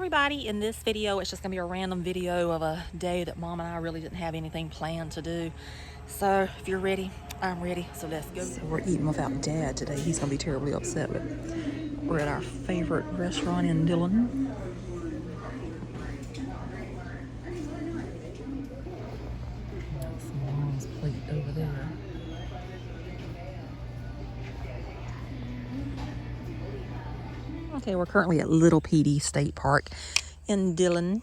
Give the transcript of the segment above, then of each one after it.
everybody. In this video, it's just gonna be a random video of a day that Mom and I really didn't have anything planned to do. So if you're ready, I'm ready, so let's go. So we're eating without Dad today. He's gonna be terribly upset, but we're at our favorite restaurant in Dillon. That's Mom's plate over there. Okay, we're currently at Little PD State Park in Dillon,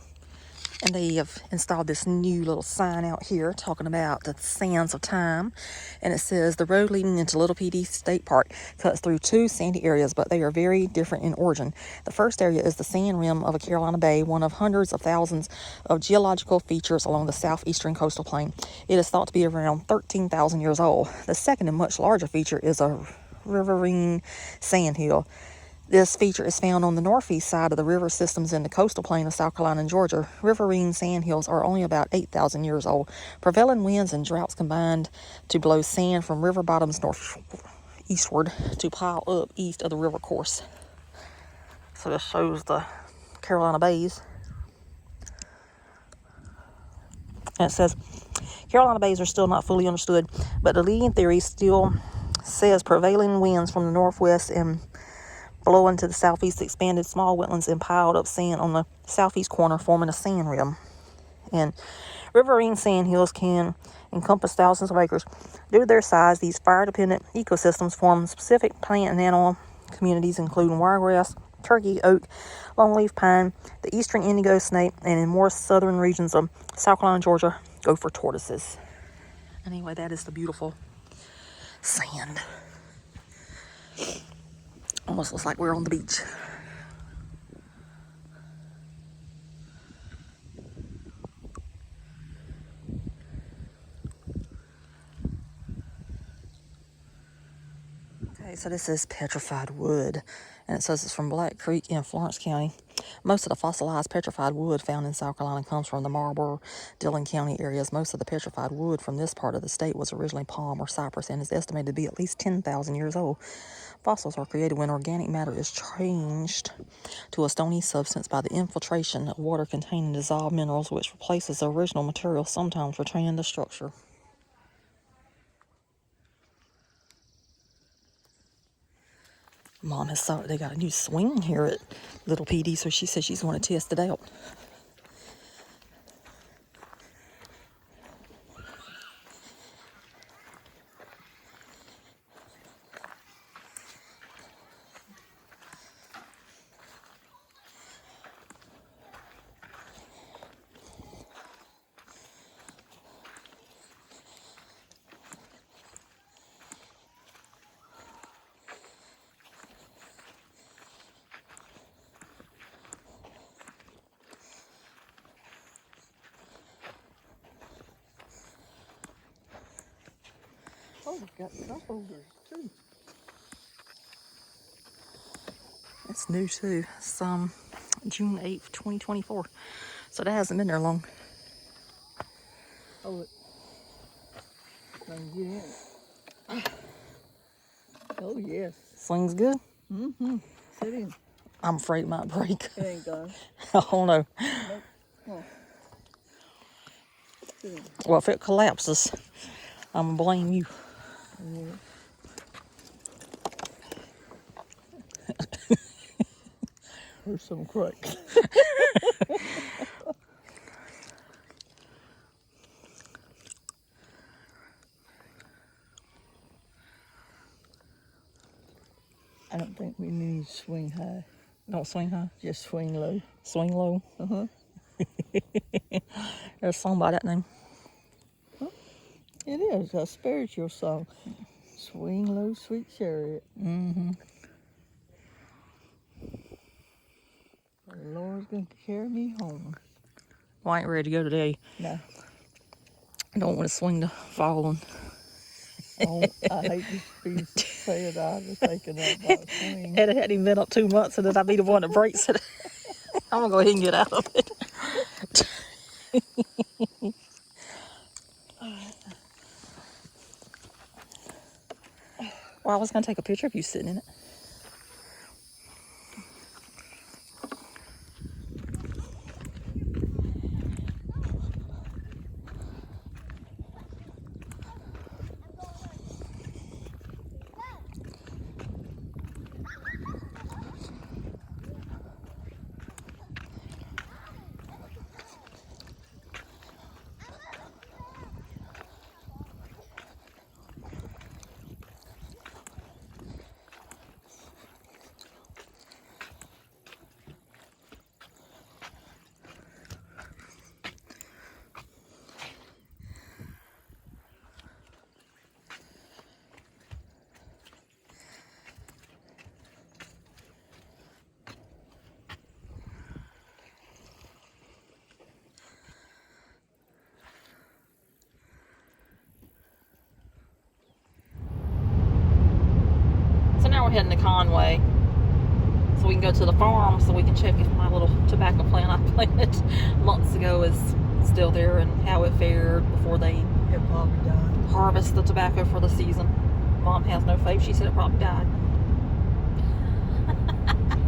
and they have installed this new little sign out here talking about the sands of time, and it says the road leading into Little PD State Park cuts through two sandy areas, but they are very different in origin. The first area is the sand rim of a Carolina Bay, one of hundreds of thousands of geological features along the southeastern coastal plain. It is thought to be around 13,000 years old. The second and much larger feature is a riverine sandhill. This feature is found on the northeast side of the river systems in the coastal plain of South Carolina and Georgia. Riverine sandhills are only about 8,000 years old. Prevailing winds and droughts combined to blow sand from river bottoms northeastward to pile up east of the river course. So this shows the Carolina Bays. And it says, Carolina Bays are still not fully understood, but the leading theory still says prevailing winds from the northwest and blowing to the southeast expanded small wetlands and piled up sand on the southeast corner, forming a sand rim. And riverine sandhills can encompass thousands of acres. Due to their size, these fire-dependent ecosystems form specific plant and animal communities, including wiregrass, turkey, oak, longleaf pine, the eastern indigo snake, and in more southern regions of South Carolina and Georgia, gopher tortoises. Anyway, that is the beautiful sand. Almost looks like we're on the beach. Okay, so this is petrified wood, and it says it's from Black Creek in Florence County. Most of the fossilized petrified wood found in South Carolina comes from the Marlboro, Dillon County areas. Most of the petrified wood from this part of the state was originally palm or cypress and is estimated to be at least 10,000 years old. Fossils are created when organic matter is changed to a stony substance by the infiltration of water containing dissolved minerals, which replaces the original material, sometimes retaining the structure. Mom has thought they got a new swing here at Little PD, so she says she's going to test it out. Oh, we've got cup holders too. It's new too. It's June 8th, 2024. So that hasn't been there long. Oh, it. Let me get in it. Oh, yes. Swing's good. Mm-hmm. Sit in. I'm afraid it might break. It ain't gone. Oh no. Nope. Come on. Sit in. Well, if it collapses, I'm gonna blame you. Yeah. There's some cracks. I don't think we need to swing high. Don't swing high. Just swing low. Swing low. Uh-huh. There's a song by that name. Huh? It is a spiritual song. Swing low, sweet chariot. Mm-hmm. The Lord's going to carry me home. Well, I ain't ready to go today. No. I don't want to swing the falling. Oh, I hate to be said I was thinking that about swing. Had it hadn't been up 2 months, and then I'd be the one that breaks it. I'm gonna go ahead and get out of it. Well, I was gonna take a picture of you sitting in it. heading to Conway so we can go to the farm so we can check if my little tobacco plant I planted months ago is still there and how it fared before they It probably died. harvest the tobacco for the season. Mom has no faith. She said it probably died.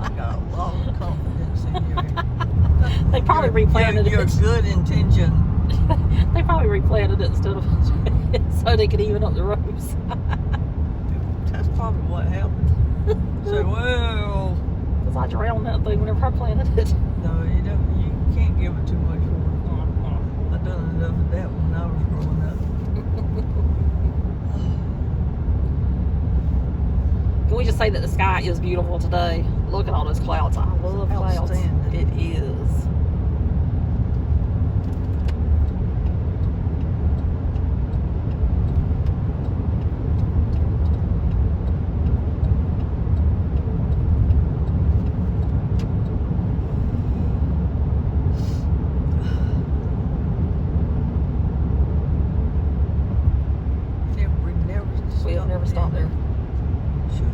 I got a lot of confidence in you. They probably replanted your it. good intention. They probably replanted it instead of so they could even up the rows. That's probably what happened. So, well, Because I drowned that thing whenever I planted it. no, you can't give it too much water. I done enough of that when I was growing up. Can we just say that the sky is beautiful today? Look at all those clouds. I love clouds. Outstanding. It is. We have never stopped there. Sure.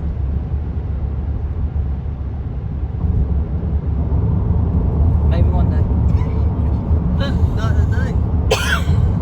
Maybe one day. Not today.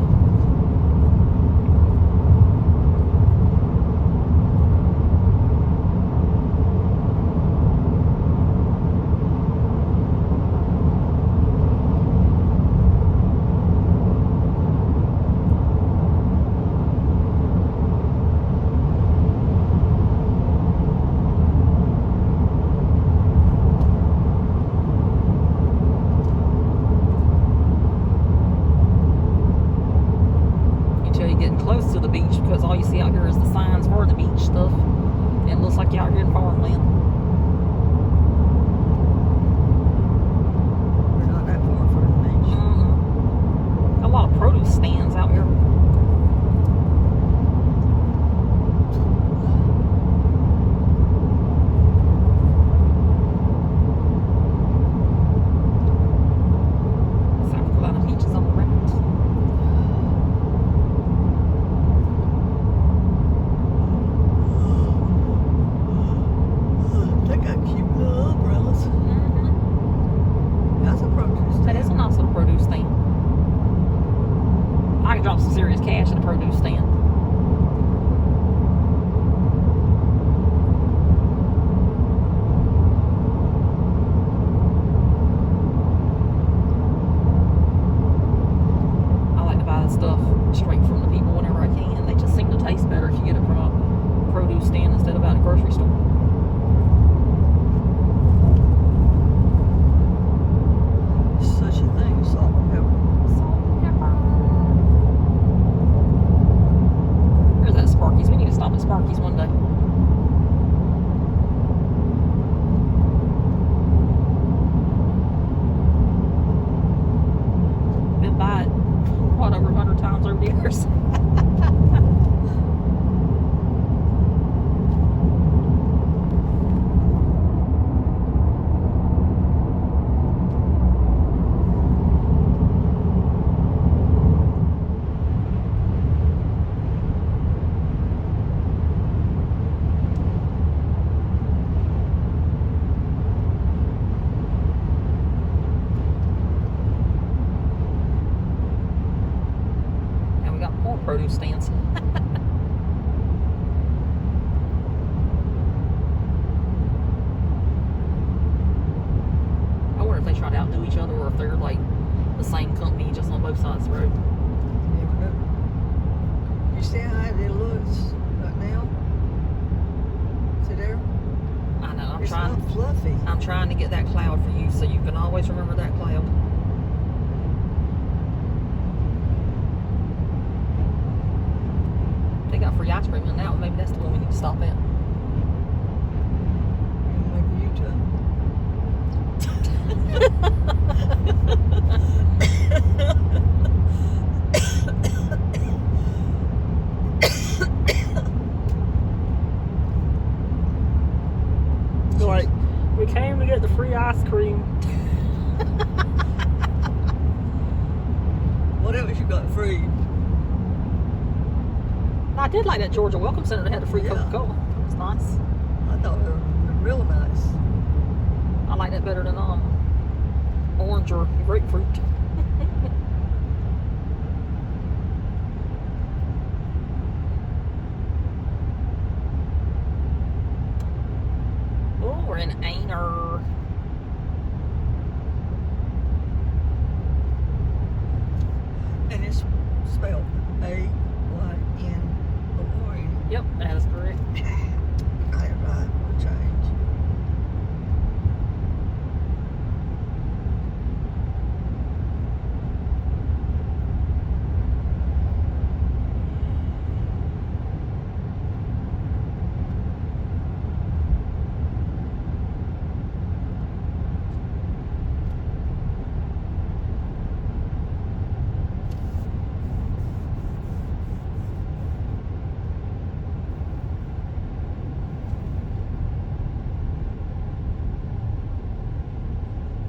Until you're getting close to the beach, because all you see out here is the signs for the beach stuff. And it looks like you're out here in farmland. We're not that far from the beach. A lot of produce stands out here. South Carolina beaches on the right. They got cute little umbrellas. That's a produce stand. That is a nice little produce stand. I can drop some serious cash at a produce stand. I like to buy the stuff straight from the people whenever I can. They just seem to taste better if you get it from a produce stand instead of out at a grocery store. Such a thing as salt and pepper. Salt and pepper. There's that Sparky's. We need to stop at Sparky's one day. Been by it, what, over 100 times over the years. And we got more produce stands. I wonder if they try to outdo each other or if they're like the same company just on both sides of the road. Never know. You see how it looks right now? See there? I know. It's not fluffy. I'm trying to get that cloud for you so you can always remember that cloud. They got free ice cream in now. Maybe that's the one we need to stop at. Like, we came to get the free ice cream. What else you got free? I did like that Georgia Welcome Center that had the free Yeah. Coca-Cola. It was nice. I thought they were real nice. I like that better than orange or grapefruit. Oh, we're in Aner. And it's spelled A-Y-N-O-R. Yep, that is correct. Got it right for a change.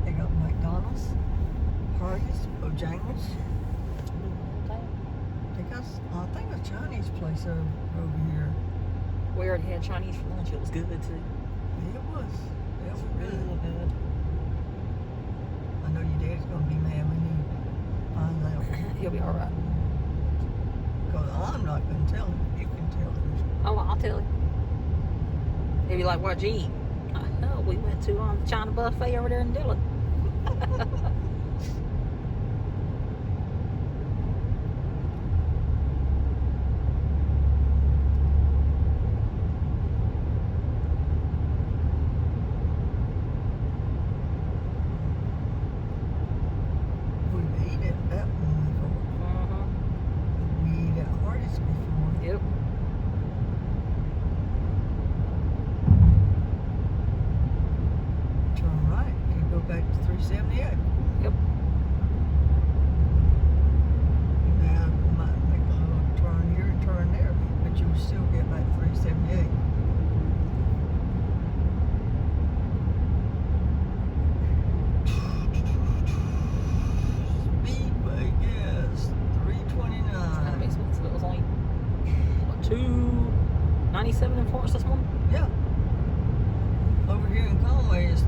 They got McDonald's, Hardee's, Bojangles. I think a Chinese place over here. We already had Chinese for lunch. It was good too. It was. It was Really good. good. I know your dad's gonna be mad when he finds out. He'll be all right. Because I'm not gonna tell him. You can tell him. Oh, I'll tell you. He'll be like, "What'd you eat?" I know. We went to the China buffet over there in Dillon. We've eaten that one before. We eat at Hardee's before. Yep. Turn right. You go back to 378. Yep. Now you might make a little turn here and turn there, but you will still get back 378. Speedway gas, Kind of 329. expensive. It was only what, $2.97 in Florence this morning. Yeah. Over here in Conway is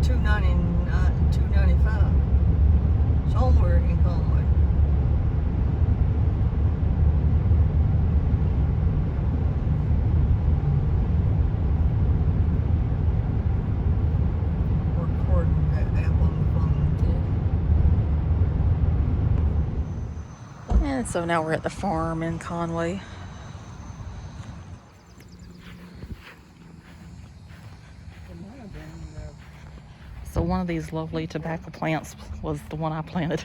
$2.99, $2.95. Somewhere in Conway. We're recording that app on the phone. And so now we're at the farm in Conway. So one of these lovely tobacco plants was the one I planted.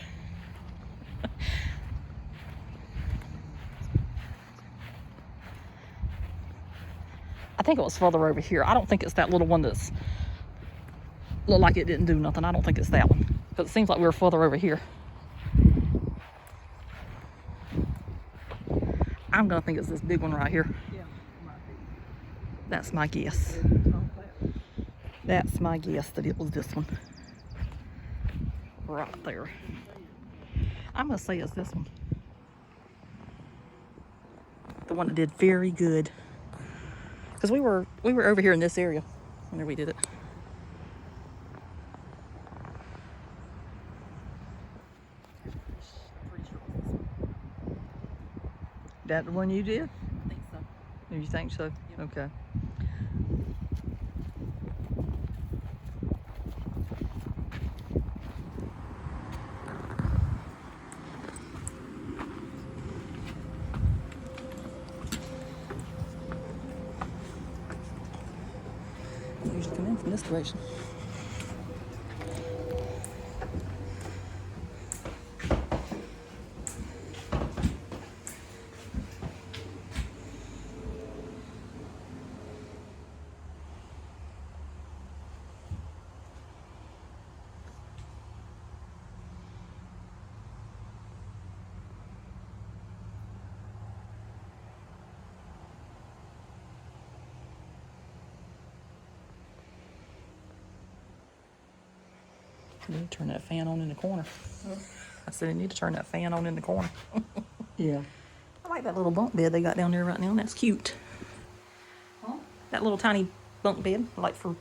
I think it was further over here. I don't think it's that little one that's looked like it didn't do nothing. I don't think it's that one. But it seems like we were further over here. I'm gonna think it's this big one right here. Yeah, might be. That's my guess. That's my guess that it was this one. Right there. I'm gonna say it's this one. The one that did very good. Because we were over here in this area whenever we did it. That the one you did? I think so. You think so? Yep. Okay. I usually come in from this direction. You need to turn that fan on in the corner. I said I need to turn that fan on in the corner. Yeah. I like that little bunk bed they got down there right now. That's cute. I That little tiny bunk bed, like for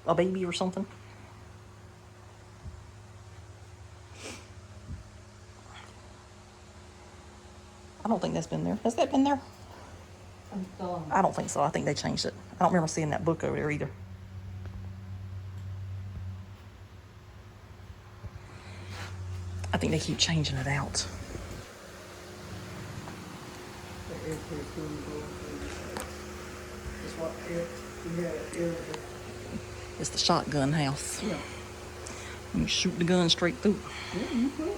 a baby or something. I don't think that's been there. Has that been there? I don't think so. I think they changed it. I don't remember seeing that book over there either. I think they keep changing it out. It's the shotgun house. Yeah. You can shoot the gun straight through. Yeah, you could.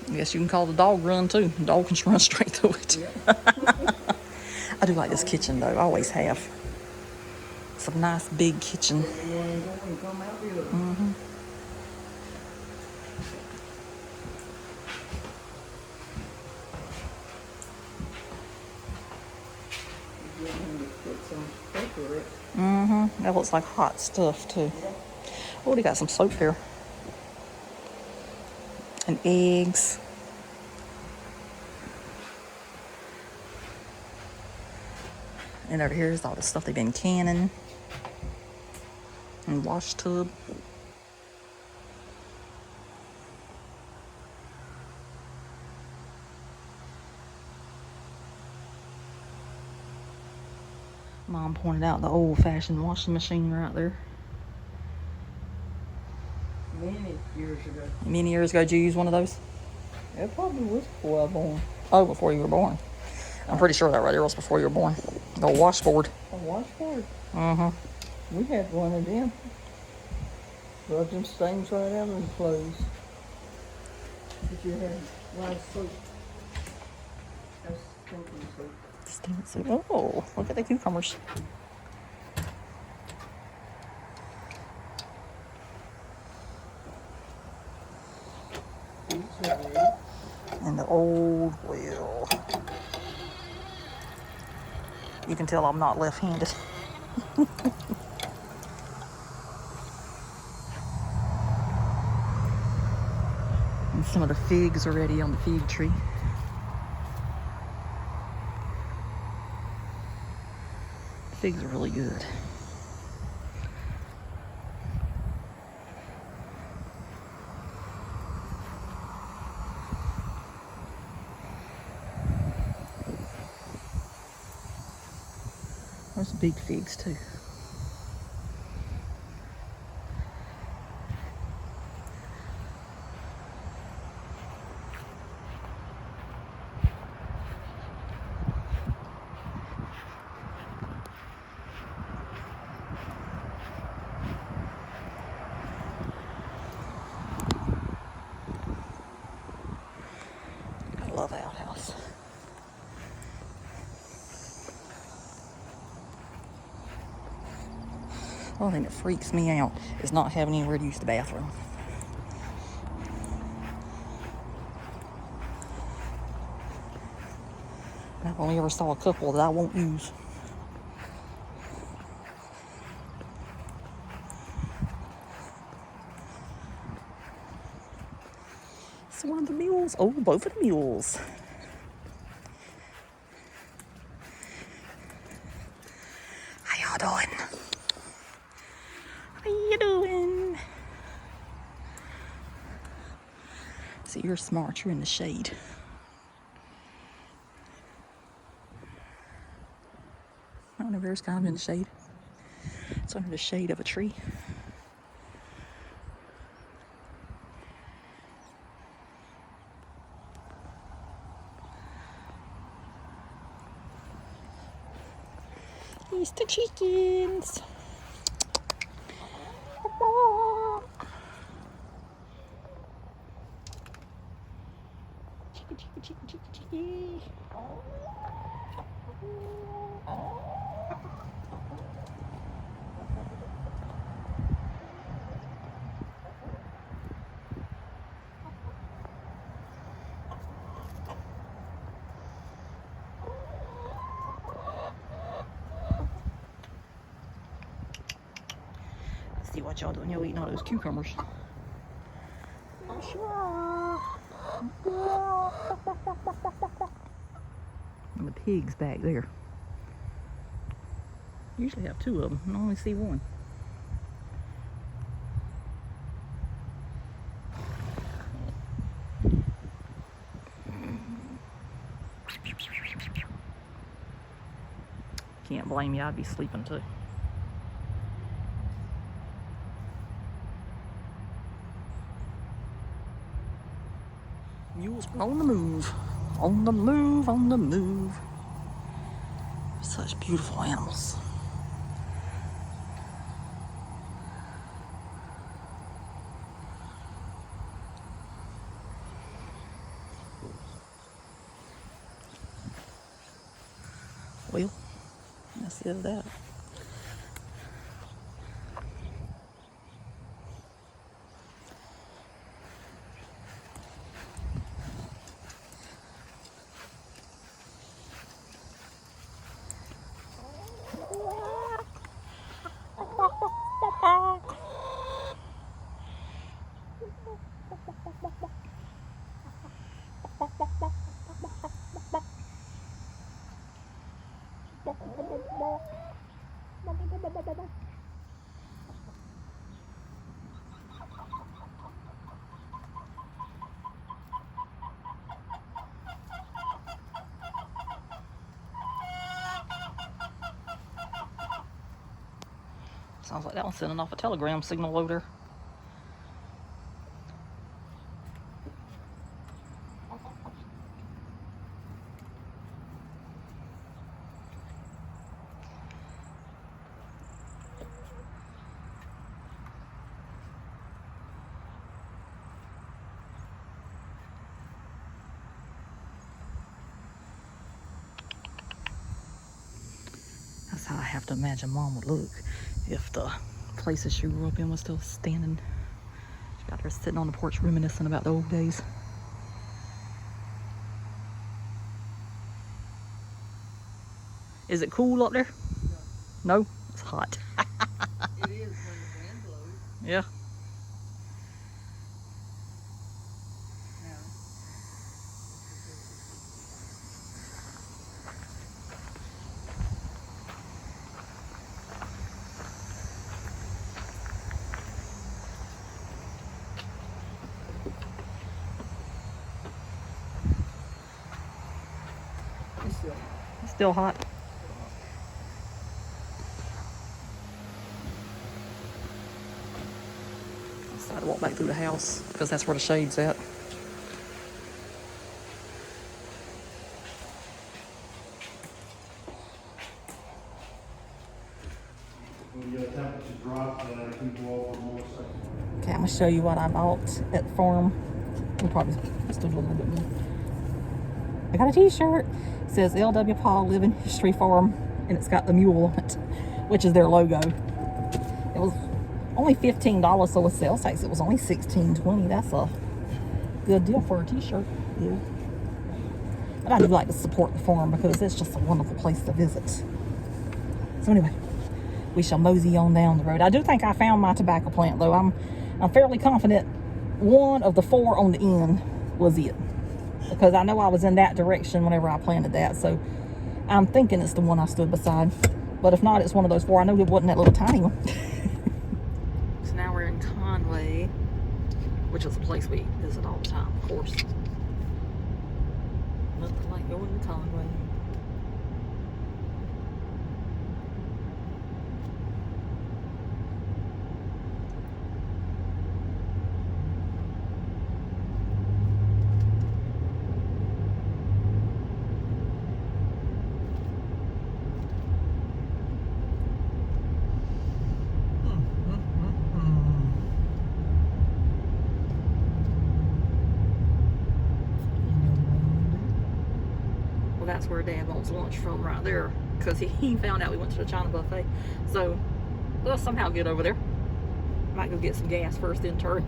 I guess you can call the dog run too. The dog can run straight through it. Yeah. I do like this kitchen though. I always have. It's a nice big kitchen. Mm-hmm. Mm-hmm. That looks like hot stuff too. Oh, they got some soap here. And eggs. And over here is all the stuff they've been canning. And wash tub. Mom pointed out the old-fashioned washing machine right there. Many years ago. Many years ago, did you use one of those? It probably was before I was born. Oh, before you were born. I'm pretty sure that right there was before you were born. The washboard. A washboard. Mm-hmm. We had one of them. Rubbed them stains right out of the clothes. But you had a lot of soap. That's stinking soap. Oh, look at the cucumbers. And the old well. You can tell I'm not left-handed. And some of the figs are ready on the fig tree. The figs are really good. There's big figs too. I love outhouse. The only thing that freaks me out is not having anywhere to use the bathroom. I've only ever saw a couple that I won't use. It's one of the mules. Oh, both of the mules. How y'all doing? How you doing? See, you're smart. You're in the shade. I don't know where it's kind of in the shade. It's under the shade of a tree. It's the chickens. Chicky. See what y'all doing. Y'all eating all those cucumbers. And the pig's back there. Usually have two of them. I only see one. Can't blame you. I'd be sleeping too. Mules on the move. On the move, on the move. Such beautiful animals. Well, that's it of that. Sounds like that one's sending off a telegram signal loader. That's how I have to imagine Mom would look if the places she grew up in was still standing. She got her sitting on the porch reminiscing about the old days. Is it cool up there? No? It's hot. It is when the wind blows. Yeah. It's still hot. I decided to walk back through the house because that's where the shade's at. When the temperature drops, people over more seconds. Okay, I'm gonna show you what I bought at the farm. We'll probably just do a little bit more. I got a t-shirt. It says L.W. Paul Living History Farm, and it's got the mule on it, which is their logo. It was only $15, so with sales tax it was only $16.20. That's a good deal for a t-shirt. Yeah. But I do like to support the farm because it's just a wonderful place to visit. So anyway, we shall mosey on down the road. I do think I found my tobacco plant, though. I'm fairly confident one of the 4 on the end was it, because I know I was in that direction whenever I planted that. So I'm thinking it's the one I stood beside. But if not, it's one of those 4. I know it wasn't that little tiny one. So now we're in Conway, which is a place we visit all the time, of course. Nothing like going to Conway. That's where Dad wants lunch from, right there, because he found out we went to the China buffet. So we'll somehow get over there. Might go get some gas first, then turn.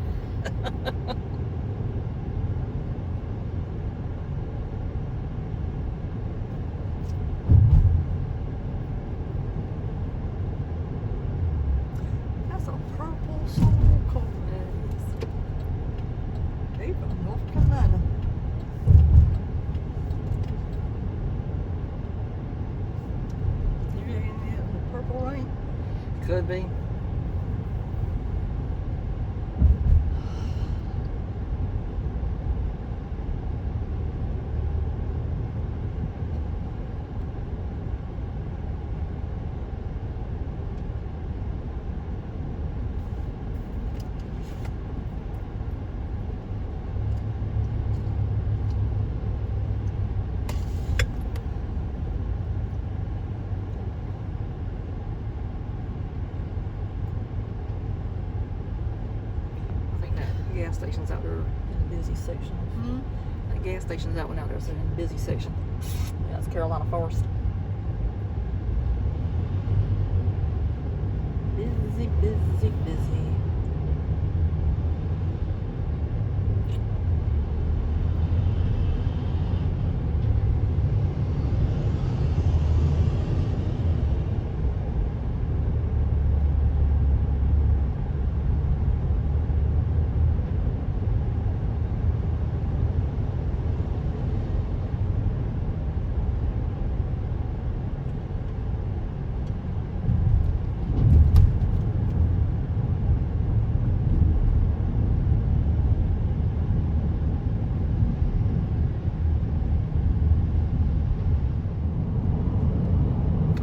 That's a purple solar corners. Hey, from North Carolina. Purple be. Gas station's out there in the busy section. That gas station's that one out there, so in the busy section. Yeah, that's Carolina Forest. Busy, busy, busy.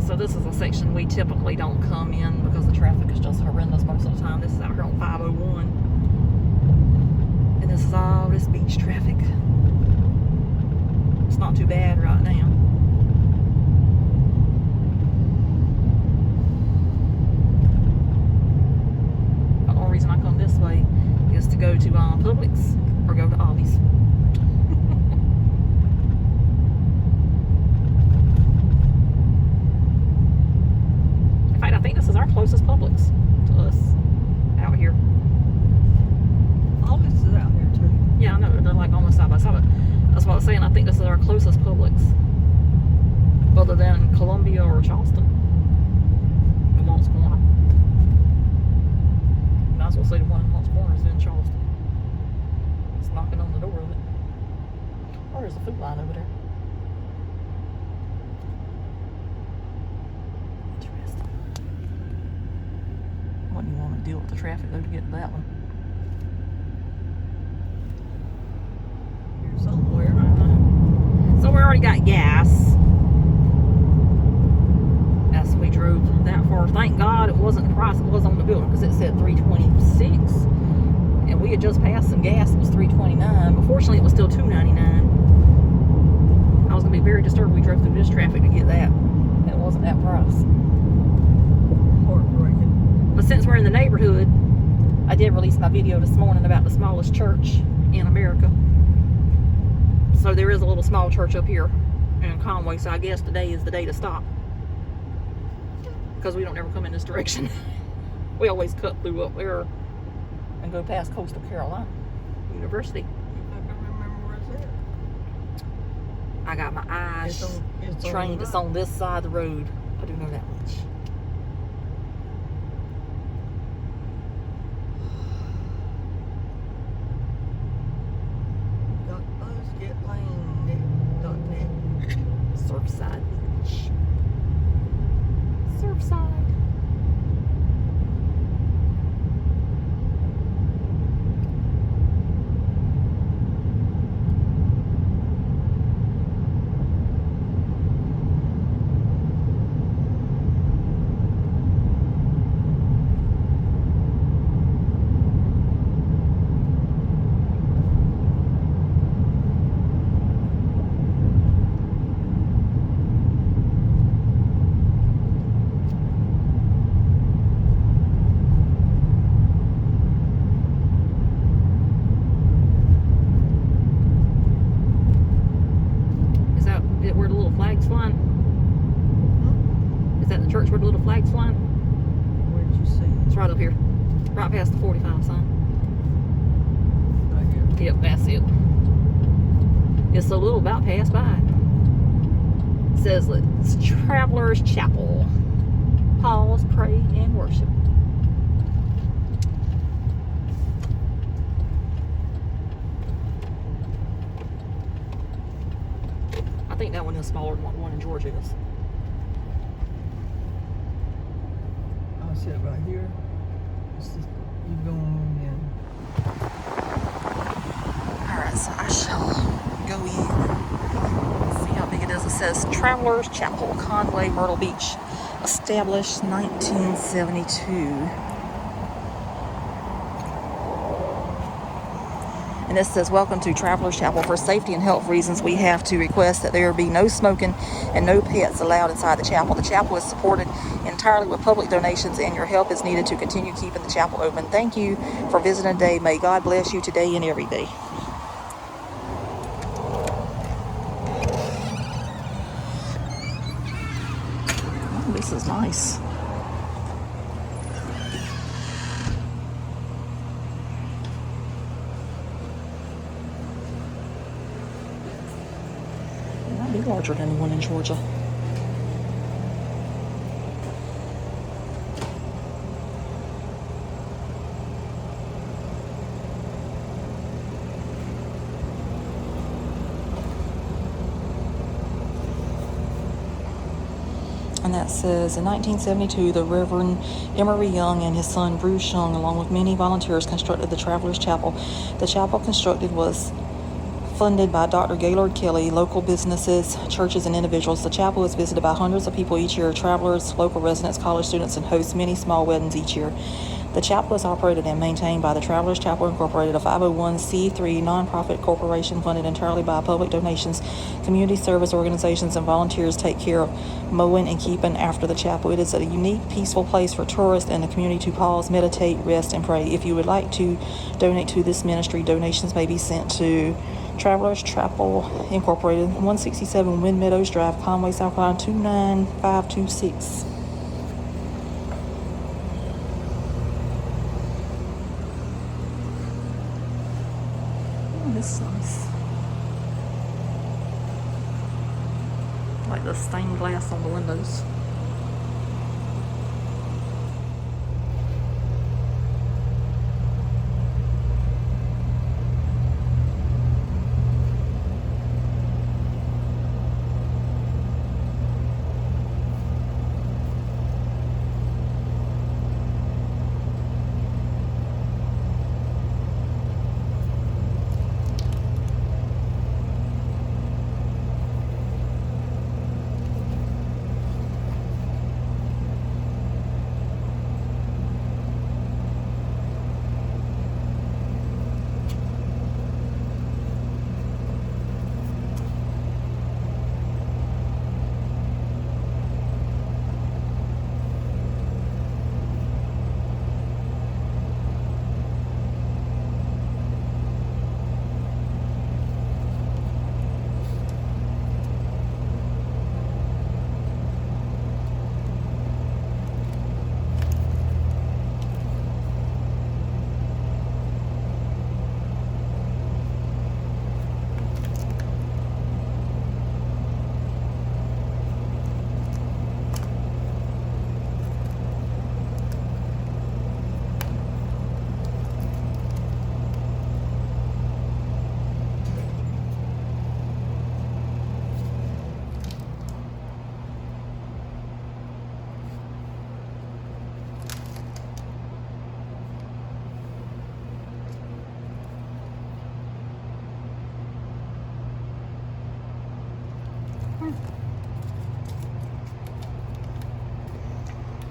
So this is a section we typically don't come in because the traffic is just horrendous most of the time. This is out here on 501. And this is all this beach traffic. It's not too bad right now. The only reason I come this way is to go to Publix or go to Ollie's. I think this is our closest Publix to us out here. August is out here too. Yeah, I know. They're like almost side by side. But that's what I was saying. I think this is our closest Publix. Other than Columbia or Charleston. In Moncks Corner. Might as well say the one in Moncks Corner is in Charleston. It's knocking on the door of it. Or there's a food line over there. Wouldn't you want to deal with the traffic though to get to that one? Here somewhere. So we already got gas. As we drove that far. Thank God it wasn't the price it was on the building because it said $3.26. And we had just passed some gas that was $3.29. But fortunately it was still $2.99. I was going to be very disturbed we drove through this traffic to get that. And it wasn't that price. Heartbreaking. But since we're in the neighborhood, I did release my video this morning about the smallest church in America. So there is a little small church up here in Conway, so I guess today is the day to stop. Because we don't ever come in this direction. We always cut through up there and go past Coastal Carolina University. I can remember where it's at. I got my eyes It's on trained. the It's right. on this side of the road. I do know that much. .buzzgetlane.net. Surfside Beach. Surfside. Where the little flag's flying? Is that the church where the little flag's flying? Where did you see it? It's right up here. Right past the 45 sign. Right here. Yep, that's it. It's a little about passed by. It says it's Travelers Chapel. Pause, pray, and worship. I think that one is smaller than what the one in Georgia is. Oh, See it right here? You go on in. Alright, so I shall go in. See how big it is. It says Travelers Chapel, Conway, Myrtle Beach. Established 1972. And it says, welcome to Travelers Chapel. For safety and health reasons, we have to request that there be no smoking and no pets allowed inside the chapel. The chapel is supported entirely with public donations, and your help is needed to continue keeping the chapel open. Thank you for visiting today. May God bless you today and every day. Oh, this is nice. It might be larger than the one in Georgia. And that says, in 1972, the Reverend Emery Young and his son Bruce Young, along with many volunteers, constructed the Travelers Chapel. The chapel constructed was funded by Dr. Gaylord Kelly, local businesses, churches, and individuals. The chapel is visited by hundreds of people each year, travelers, local residents, college students, and hosts many small weddings each year. The chapel is operated and maintained by the Travelers Chapel Incorporated, a 501c3 nonprofit corporation funded entirely by public donations. Community service organizations and volunteers take care of mowing and keeping after the chapel. It is a unique, peaceful place for tourists and the community to pause, meditate, rest, and pray. If you would like to donate to this ministry, donations may be sent to Travelers Chapel Incorporated, 167 Wind Meadows Drive, Conway, South Carolina, 29526. Oh, this is nice. Like the stained glass on the windows.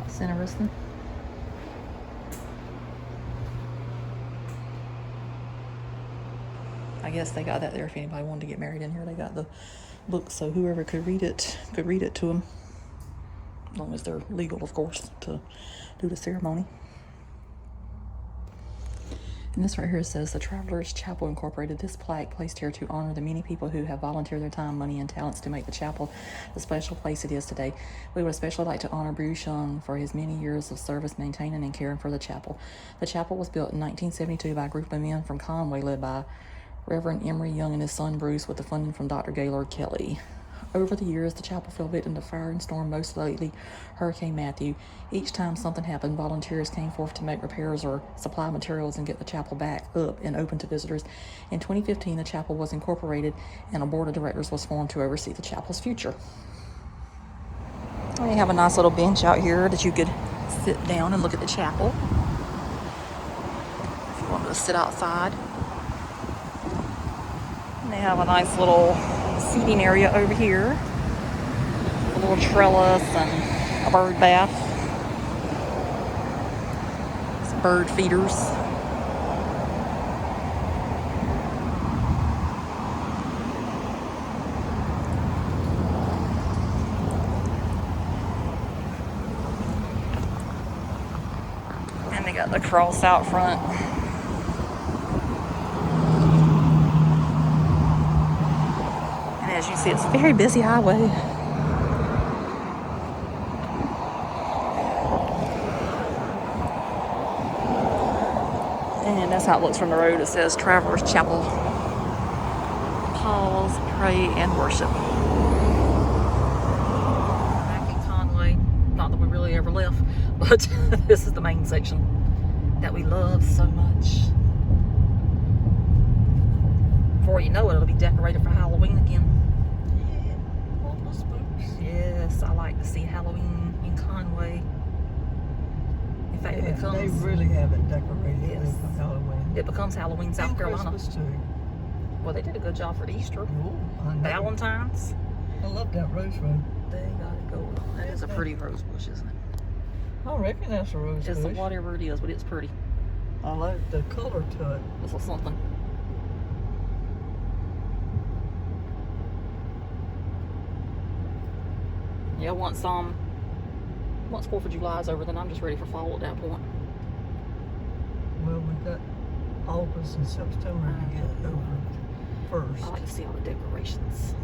That's interesting. I guess they got that there if anybody wanted to get married in here. They got the book so whoever could read it to them, as long as they're legal, of course, to do the ceremony. And this right here says, the Travelers Chapel Incorporated. This plaque placed here to honor the many people who have volunteered their time, money, and talents to make the chapel the special place it is today. We would especially like to honor Bruce Young for his many years of service maintaining and caring for the chapel. The chapel was built in 1972 by a group of men from Conway led by Reverend Emery Young and his son Bruce, with the funding from Dr. Gaylord Kelly. Over the years, the chapel fell victim to fire and storm, most lately Hurricane Matthew. Each time something happened, volunteers came forth to make repairs or supply materials and get the chapel back up and open to visitors. In 2015, the chapel was incorporated and a board of directors was formed to oversee the chapel's future. We have a nice little bench out here that you could sit down and look at the chapel. If you wanted to sit outside. And they have a nice little seating area over here. A little trellis and a bird bath. Some bird feeders. And they got the cross out front. And as you see, it's a very busy highway. And that's how it looks from the road. It says Travelers Chapel. Pause, pray, and worship. Back in Conway. Not that we really ever left, but this is the main section that we love so much. Before you know it, it'll be decorated for Halloween again. Yeah, all the spooks. Yes, I like to see Halloween in Conway. In fact, Yeah, it becomes... they really have it decorated Yes. for Halloween. It becomes Halloween, South And Carolina. Christmas too. Well, they did a good job for the Easter. Ooh, I know. Valentine's. I love that rose road. They got it going on. That is a pretty rose bush, isn't it? I reckon that's a rose It's bush. whatever it is, but it's pretty. I like the color to it. This is something. Yeah, once 4th of July is over, then I'm just ready for fall at that point. Well, we've got August and September to get over first. I like to see all the decorations.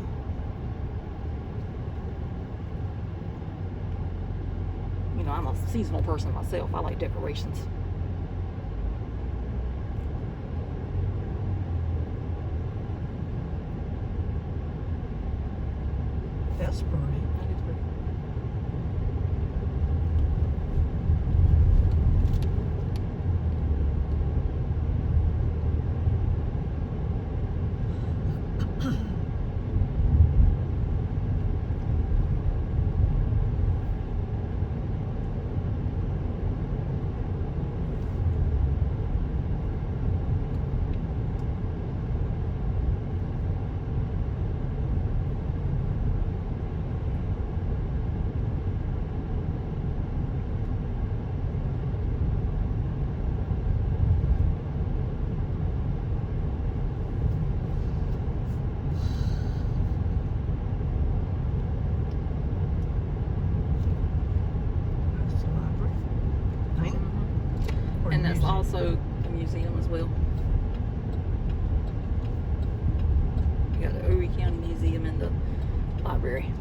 You know, I'm a seasonal person myself. I like decorations. That's pretty. That is pretty. That's the library. Ain't it? Or And that's museum. also a museum as well. You got the Erie County Museum and the library.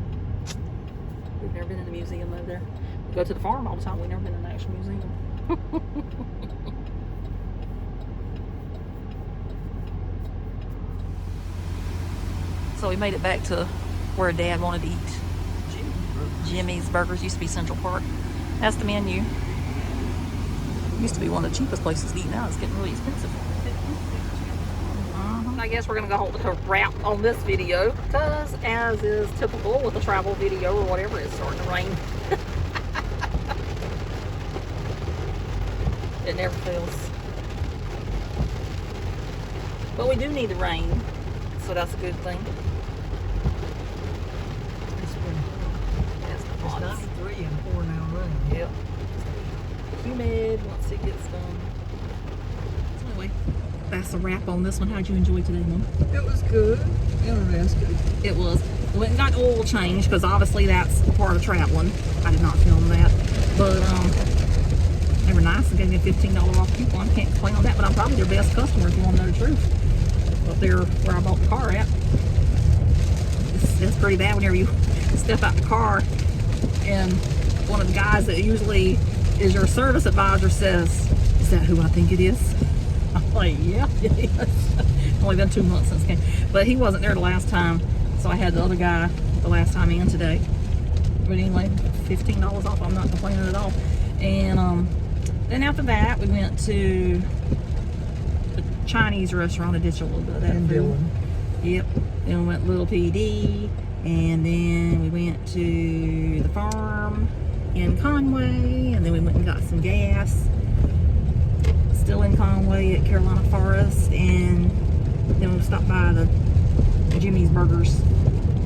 We've never been in the museum over there. We go to the farm all the time. We've never been in the actual museum. So we made it back to where Dad wanted to eat. Jimmy's Burgers used to be Central Park. That's the menu. Used to be one of the cheapest places to eat. Now it's getting really expensive. I guess we're gonna go hold a wrap on this video because, as is typical with a travel video or whatever, it's starting to rain. It never fails. But we do need the rain, so that's a good thing. It's pretty. That's the It's thoughts. 93 and pouring out rain. Yep. Humid once it gets done. So anyway, that's a wrap on this one. How'd you enjoy today, Mom? It was good. Interesting. It was. We went and got oil change because obviously that's part of traveling. I did not film that, but they were nice and gave me a $15 off coupon. Can't complain on that, but I'm probably their best customer if you want to know the truth. Up there where I bought the car at, it's pretty bad whenever you step out the car and one of the guys that usually is your service advisor says, "Is that who I think it is?" I'm like, "Yeah, it is." Only been 2 months since it came, but he wasn't there the last time, so I had the other guy the last time in today. But anyway, $15 off. I'm not complaining at all. And then after that, we went to the Chinese restaurant. I did a little bit of that And food. Dillon. Yep. Then we went to Little PD, and then we went to the farm, in Conway, and then we went and got some gas, still in Conway at Carolina Forest, and then we stopped by the Jimmy's Burgers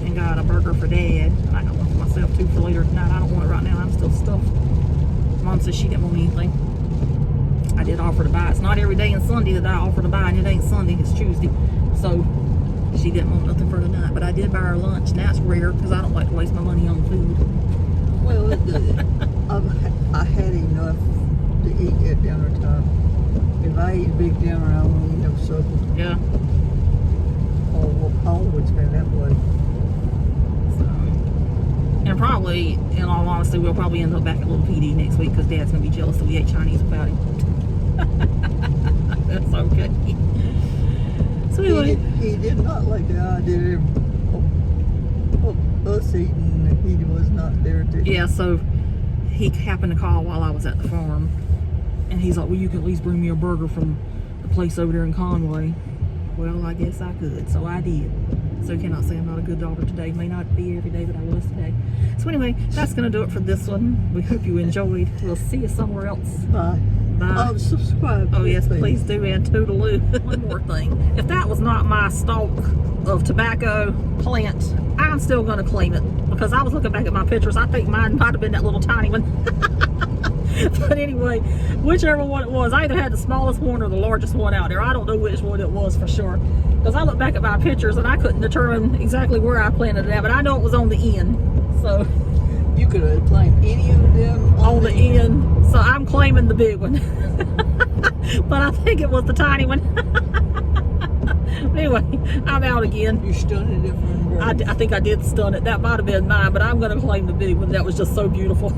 and got a burger for Dad. And I got one for myself too for later tonight. I don't want it right now. I'm still stuffed. Mom says she didn't want anything. I did offer to buy. It's not every day and Sunday that I offer to buy, and it ain't Sunday, it's Tuesday. So she didn't want nothing for tonight. But I did buy her lunch, and that's rare because I don't like to waste my money on food. Well, I had enough to eat at dinner time. If I eat a big dinner, I won't eat no supper. Yeah. I always been that way. So, and probably, in all honesty, we'll probably end up back at Little PD next week because Dad's going to be jealous that we ate Chinese without him. That's okay. So anyway. He did not like the idea of us eating if he was not there to eat. Yeah, so he happened to call while I was at the farm, and he's like, well, you can at least bring me a burger from the place over there in Conway. Well, I guess I could, so I did. So you cannot say I'm not a good daughter today. May not be every day, but I was today. So anyway, that's going to do it for this one. We hope you enjoyed. We'll see you somewhere else. Bye. Bye. Oh, subscribe. Oh yes, please do, and toodaloo. One more thing. If that was not my stalk of tobacco plant, I'm still going to claim it. Because I was looking back at my pictures. I think mine might have been that little tiny one. But anyway, whichever one it was, I either had the smallest one or the largest one out there. I don't know which one it was for sure. Because I looked back at my pictures and I couldn't determine exactly where I planted it at. But I know it was on the end. So You could have claimed any of them on the end. So I'm claiming the big one. But I think it was the tiny one. Anyway, I'm out again. You stunned it from I think I did stun it. That might have been mine, but I'm going to claim the big one. That was just so beautiful.